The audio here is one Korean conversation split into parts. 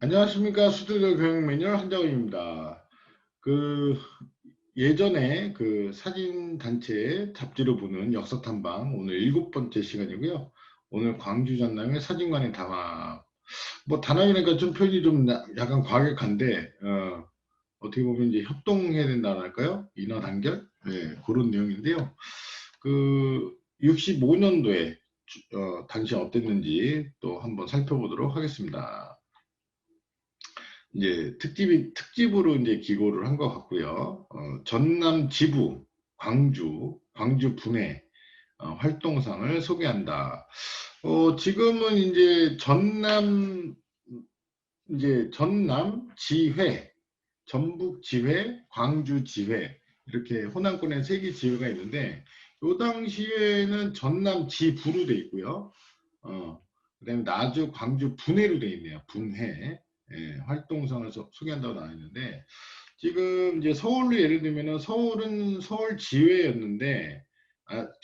안녕하십니까. 스튜디오 교육 매뉴얼 한정훈입니다. 그 예전에 그 사진 단체 잡지로 보는 역사 탐방 오늘 7번째 시간이고요. 오늘 광주 전남의 사진관의 담화. 뭐 단합이니까 좀 표현이 좀 약간 과격한데 어떻게 보면 이제 협동해야 된다고 할까요? 인허 단결? 네, 그런 내용인데요. 그 65년도에 당시 어땠는지 또 한번 살펴보도록 하겠습니다. 이제 특집으로 이제 기고를 한 것 같고요. 전남 지부, 광주 분해 활동상을 소개한다. 지금은 이제 전남 지회, 전북 지회, 광주 지회 이렇게 호남권에 세 개 지회가 있는데 요 당시에는 전남 지부로 돼 있고요. 그다음에 나주 광주 분해로 돼 있네요. 분해. 예, 활동상을 소개한다고 나와 있는데 지금 이제 서울로 예를 들면은 서울은 서울 지회였는데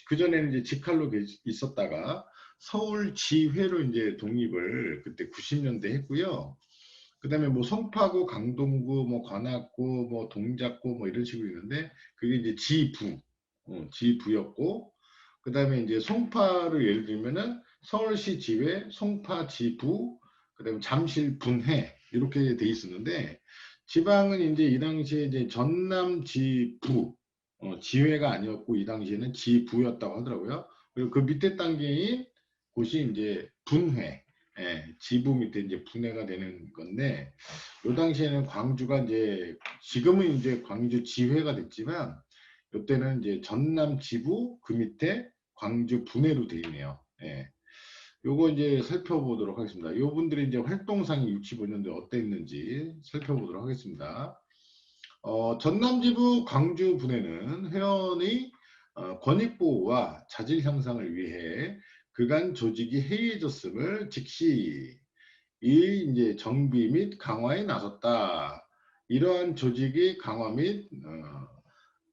그전에는 이제 직할로 있었다가 서울 지회로 이제 독립을 그때 90년대 했고요. 그다음에 뭐 송파구, 강동구, 뭐 관악구, 뭐 동작구 뭐 이런 식으로 있는데 그게 이제 지부였고 그다음에 이제 송파를 예를 들면은 서울시 지회, 송파 지부, 그다음에 잠실 분회 이렇게 돼 있었는데 지방은 이제 이 당시에 이제 전남 지부 지회가 아니었고 이 당시에는 지부였다고 하더라고요. 그리고 그 밑에 단계인 곳이 이제 분회, 지부 밑에 이제 분해가 되는 건데 이 당시에는 광주가 이제 지금은 이제 광주 지회가 됐지만 이때는 이제 전남 지부 그 밑에 광주 분해로 되어 있네요. 예. 요거 이제 살펴보도록 하겠습니다. 요 분들이 이제 활동상이 65년도에 어땠는지 살펴보도록 하겠습니다. 전남 지부 광주 분해는 회원의 권익보호와 자질 향상을 위해 그간 조직이 해이해졌음을 즉시 이 이제 정비 및 강화에 나섰다. 이러한 조직의 강화 및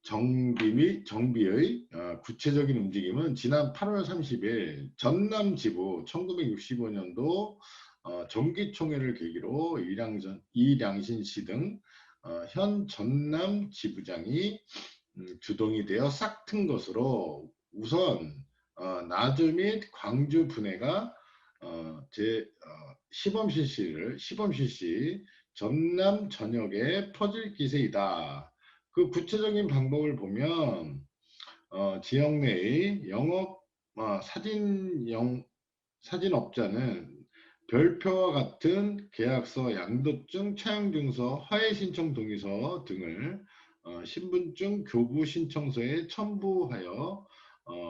정비 및 정비의 구체적인 움직임은 지난 8월 30일 전남 지부 1965년도 정기총회를 계기로 이량신 씨 등 현 전남 지부장이 주동이 되어 싹튼 것으로 우선 나주 및 광주 분해가 시범 실시 전남 전역에 퍼질 기세이다. 그 구체적인 방법을 보면 지역 내의 영업 사진업자는 별표와 같은 계약서, 양도증, 차용증서, 화해신청 동의서 등을 신분증 교부 신청서에 첨부하여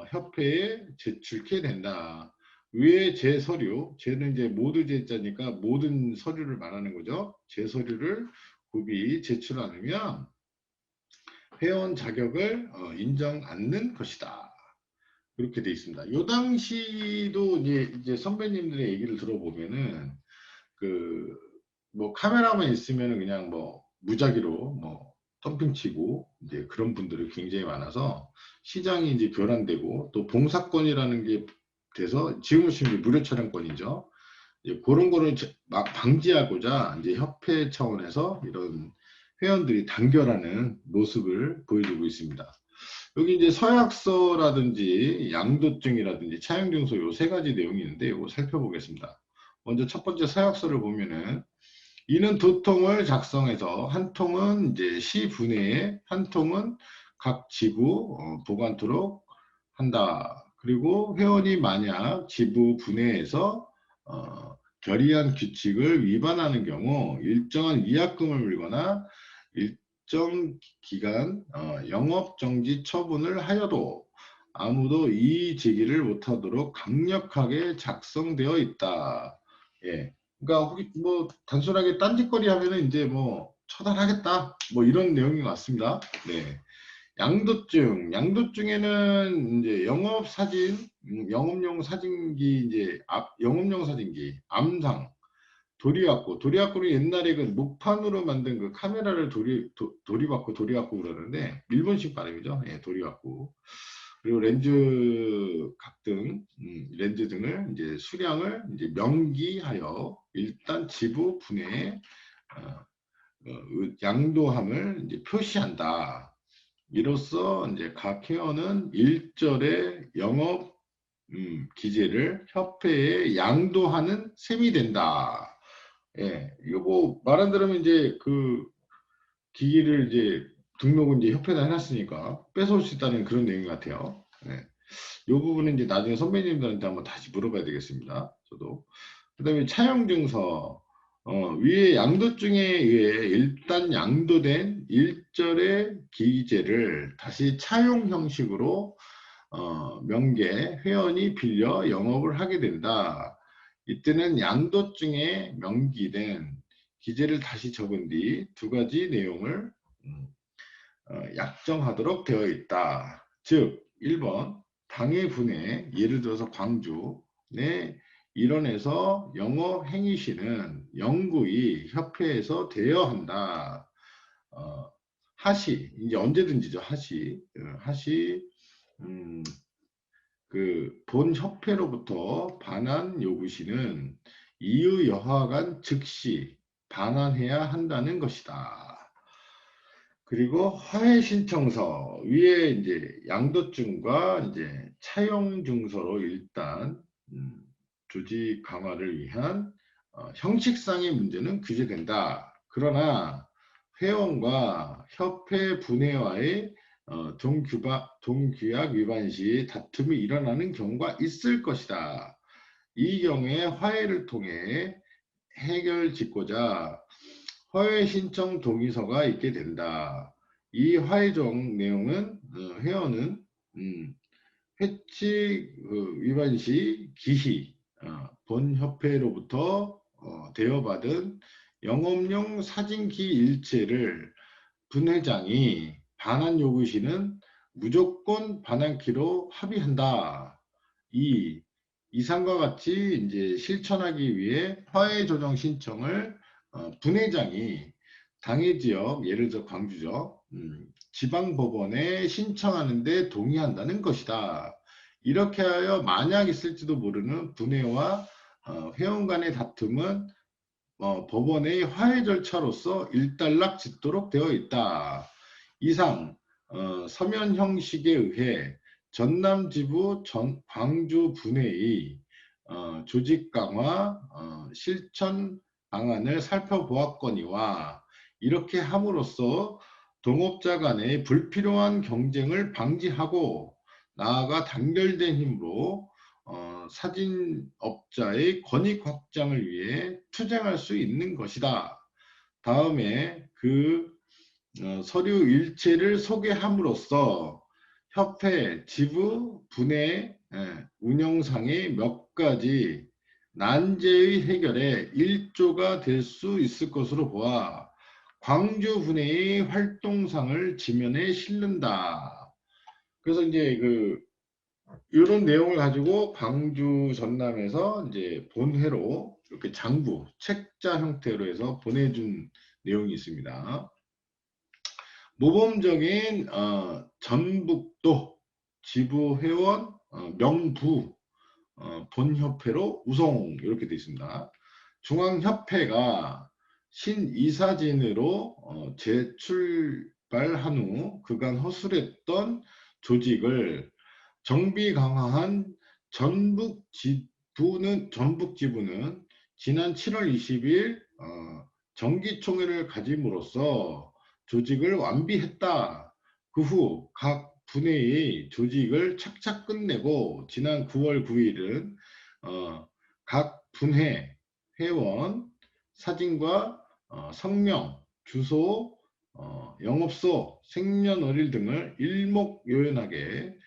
협회에 제출케 된다. 위에 제 서류, 제는 이제 모두 제자니까 모든 서류를 말하는 거죠. 제 서류를 굽이 제출 않으면 회원 자격을 인정 않는 것이다. 그렇게 돼 있습니다. 요 당시도 이제 선배님들의 얘기를 들어보면은 그 뭐 카메라만 있으면 그냥 뭐 무작위로 뭐 덤핑 치고 이제 그런 분들이 굉장히 많아서 시장이 이제 교란되고 또 봉사권이라는 게 돼서 지금은 지금 무료 촬영권이죠. 이제 그런 거를 막 방지하고자 이제 협회 차원에서 이런 회원들이 단결하는 모습을 보여주고 있습니다. 여기 이제 서약서라든지 양도증이라든지 차용증서 요 세 가지 내용이 있는데 이거 살펴보겠습니다. 먼저 첫 번째 서약서를 보면은 이는 두 통을 작성해서 한 통은 이제 시 분해에 한 통은 각 지부 보관토록 한다. 그리고 회원이 만약 지부 분해에서 결의한 규칙을 위반하는 경우 일정한 위약금을 물거나 일정 기간 영업정지 처분을 하여도 아무도 이의 제기를 못하도록 강력하게 작성되어 있다. 예. 그러니까 혹시 뭐 단순하게 딴짓거리 하면은 이제 뭐 처단하겠다. 뭐 이런 내용인 것 같습니다. 네. 양도증에는 이제 영업 사진, 영업용 사진기 이제 영업용 사진기, 암상, 도리와꾸는 옛날에 그 목판으로 만든 그 카메라를 도리와꾸 그러는데 일본식 발음이죠. 예, 도리와꾸. 그리고 렌즈 등을 이제 수량을 이제 명기하여 일단 지부 분해 양도함을 이제 표시한다. 이로써 이제 각 회원은 일절의 영업 기재를 협회에 양도하는 셈이 된다. 예, 이거 뭐 말 안 들으면 이제 그 기기를 이제 등록은 이제 협회에다 해놨으니까 뺏어올 수 있다는 그런 내용 같아요. 예. 이 부분은 이제 나중에 선배님들한테 한번 다시 물어봐야 되겠습니다. 저도. 그 다음에 차용증서, 위에 양도증에 의해 일단 양도된 일절의 기재를 다시 차용 형식으로 명계 회원이 빌려 영업을 하게 된다. 이때는 양도증에 명기된 기재를 다시 적은 뒤 두 가지 내용을 약정하도록 되어 있다. 즉 1번 당해 분해, 예를 들어서 광주 내 일원에서 영업 행위 시는 영구히 협회에서 대여한다. 하시 이제 언제든지죠. 하시 그 본 협회로부터 반환 요구 시는 이유 여하간 즉시 반환해야 한다는 것이다. 그리고 화해 신청서 위에 이제 양도증과 이제 차용 증서로 일단 조직 강화를 위한 형식상의 문제는 규제된다. 그러나 회원과 협회 분회와의 동규약 위반 시 다툼이 일어나는 경우가 있을 것이다. 이 경우에 화해를 통해 해결 짓고자 화해 신청 동의서가 있게 된다. 이 화해정 내용은 회원은 회칙 위반 시 기희 본협회로부터 대여받은 영업용 사진기 일체를 분회장이 반환 요구 시는 무조건 반환키로 합의한다. 이 이상과 같이 이제 실천하기 위해 화해 조정 신청을 분회장이 당해 지역, 예를 들어 광주죠, 지방법원에 신청하는데 동의한다는 것이다. 이렇게 하여 만약 있을지도 모르는 분회와 회원 간의 다툼은 법원의 화해 절차로서 일단락 짓도록 되어 있다. 이상 서면 형식에 의해 전남지부 광주 분회의 조직 강화 실천 방안을 살펴보았거니와 이렇게 함으로써 동업자 간의 불필요한 경쟁을 방지하고 나아가 단결된 힘으로 사진업자의 권익 확장을 위해 투쟁할 수 있는 것이다. 다음에 그 서류 일체를 소개함으로써 협회, 지부, 분해, 운영상의 몇 가지 난제의 해결에 일조가 될 수 있을 것으로 보아 광주 분해의 활동상을 지면에 실른다. 그래서 이제 이런 내용을 가지고 광주 전남에서 이제 본회로 이렇게 장부, 책자 형태로 해서 보내준 내용이 있습니다. 모범적인 전북도 지부 회원 명부 본협회로 우송 이렇게 되어 있습니다. 중앙협회가 신이사진으로 재출발한 후 그간 허술했던 조직을 정비 강화한 전북지부는 지난 7월 20일 정기총회를 가짐으로써 조직을 완비했다. 그 후 각 분회의 조직을 착착 끝내고 지난 9월 9일은 각 분회 회원 사진과 성명, 주소, 영업소, 생년월일 등을 일목요연하게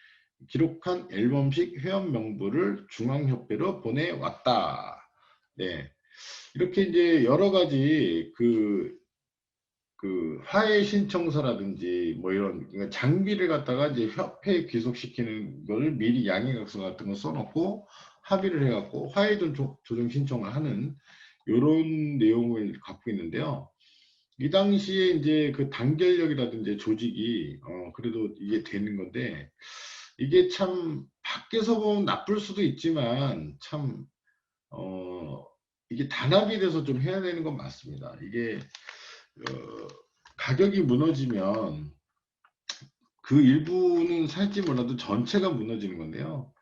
기록한 앨범식 회원 명부를 중앙협회로 보내왔다. 네. 이렇게 이제 여러 가지 화해 신청서라든지 뭐 이런 그러니까 장비를 갖다가 이제 협회에 귀속시키는 걸 미리 양해각서 같은 거 써놓고 합의를 해갖고 화해 조정 신청을 하는 이런 내용을 갖고 있는데요. 이 당시에 이제 그 단결력이라든지 조직이 그래도 이게 되는 건데 이게 참 밖에서 보면 나쁠 수도 있지만 참 이게 단합이 돼서 좀 해야 되는 건 맞습니다. 이게 가격이 무너지면 그 일부는 살지 몰라도 전체가 무너지는 건데요.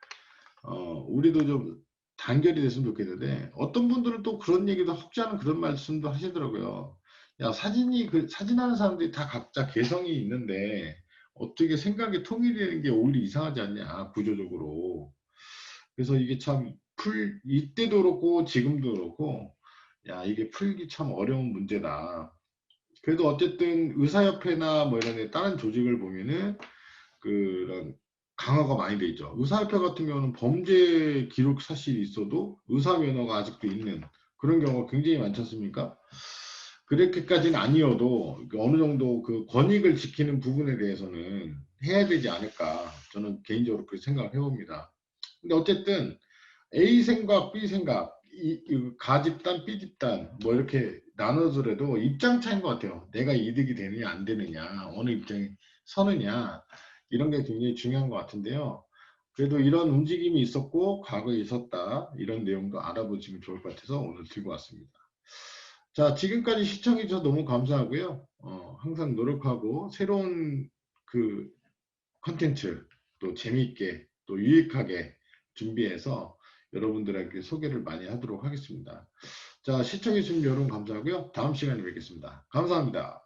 우리도 좀 단결이 됐으면 좋겠는데 어떤 분들은 또 그런 얘기도 혹자는 그런 말씀도 하시더라고요. 야, 사진하는 사람들이 다 각자 개성이 있는데 어떻게 생각이 통일되는 게 오히려 이상하지 않냐, 구조적으로. 그래서 이게 참 이때도 그렇고 지금도 그렇고, 야, 이게 풀기 참 어려운 문제다. 그래도 어쨌든 의사협회나 뭐 이런 다른 조직을 보면은 그런 강화가 많이 돼 있죠. 의사협회 같은 경우는 범죄 기록 사실이 있어도 의사 면허가 아직도 있는 그런 경우가 굉장히 많지 않습니까? 그렇게까지는 아니어도 어느 정도 그 권익을 지키는 부분에 대해서는 해야 되지 않을까, 저는 개인적으로 그렇게 생각을 해봅니다. 근데 어쨌든 A 생각, B 생각, 이 가집단, B집단 뭐 이렇게 나눠서라도 입장 차이인 것 같아요. 내가 이득이 되느냐 안 되느냐, 어느 입장에 서느냐, 이런 게 굉장히 중요한 것 같은데요. 그래도 이런 움직임이 있었고 과거에 있었다, 이런 내용도 알아보시면 좋을 것 같아서 오늘 들고 왔습니다. 자, 지금까지 시청해 주셔서 너무 감사하고요. 항상 노력하고 새로운 그 컨텐츠 또 재미있게 또 유익하게 준비해서 여러분들에게 소개를 많이 하도록 하겠습니다. 자, 시청해 주신 여러분 감사하고요. 다음 시간에 뵙겠습니다. 감사합니다.